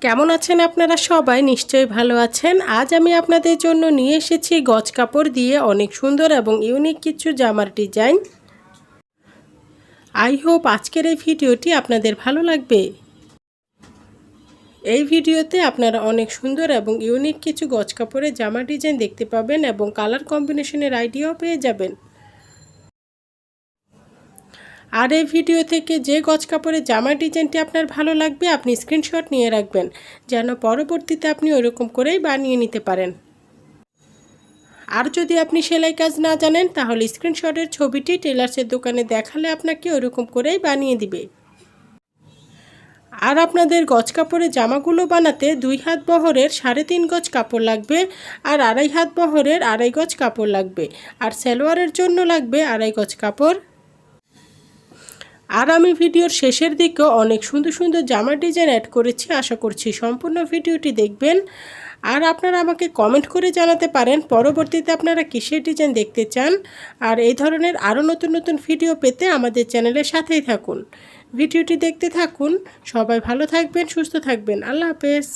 কেমন আছেন আপনারা সবাই? নিশ্চয়ই ভালো আছেন। আজ আমি আপনাদের জন্য নিয়ে এসেছি গজ কাপড় দিয়ে অনেক সুন্দর এবং ইউনিক কিছু জামার ডিজাইন। আই হোপ আজকের এই ভিডিওটি আপনাদের ভালো লাগবে। এই ভিডিওতে আপনারা অনেক সুন্দর এবং ইউনিক কিছু গজ কাপড়ের জামা ডিজাইন দেখতে পাবেন এবং কালার কম্বিনেশনের আইডিয়াও পেয়ে যাবেন। আর এই ভিডিও থেকে যে গজ কাপড়ের জামার ডিজাইনটি আপনার ভালো লাগবে আপনি স্ক্রিনশট নিয়ে রাখবেন, যেন পরবর্তীতে আপনি ওরকম করেই বানিয়ে নিতে পারেন। আর যদি আপনি সেলাই কাজ না জানেন তাহলে স্ক্রিনশটের ছবিটি টেলার্সের দোকানে দেখালে আপনাকে ওরকম করেই বানিয়ে দিবে। আর আপনাদের গজ কাপড়ের জামাগুলো বানাতে 2 হাত বহরের 3.5 গজ কাপড় লাগবে, আর 2.5 হাত বহরের 2.5 গজ কাপড় লাগবে, আর সালোয়ারের জন্য লাগবে 2.5 গজ কাপড়। আর আমি ভিডিওর শেষের দিকে অনেক সুন্দর সুন্দর জামার ডিজাইন অ্যাড করেছি, আশা করছি সম্পূর্ণ ভিডিওটি দেখবেন। আর আপনারা আমাকে কমেন্ট করে জানাতে পারেন পরবর্তীতে আপনারা কিসের ডিজাইন দেখতে চান। আর এই ধরনের আরও নতুন নতুন ভিডিও পেতে আমাদের চ্যানেলের সাথেই থাকুন, ভিডিওটি দেখতে থাকুন। সবাই ভালো থাকবেন, সুস্থ থাকবেন। আল্লাহ হাফেজ।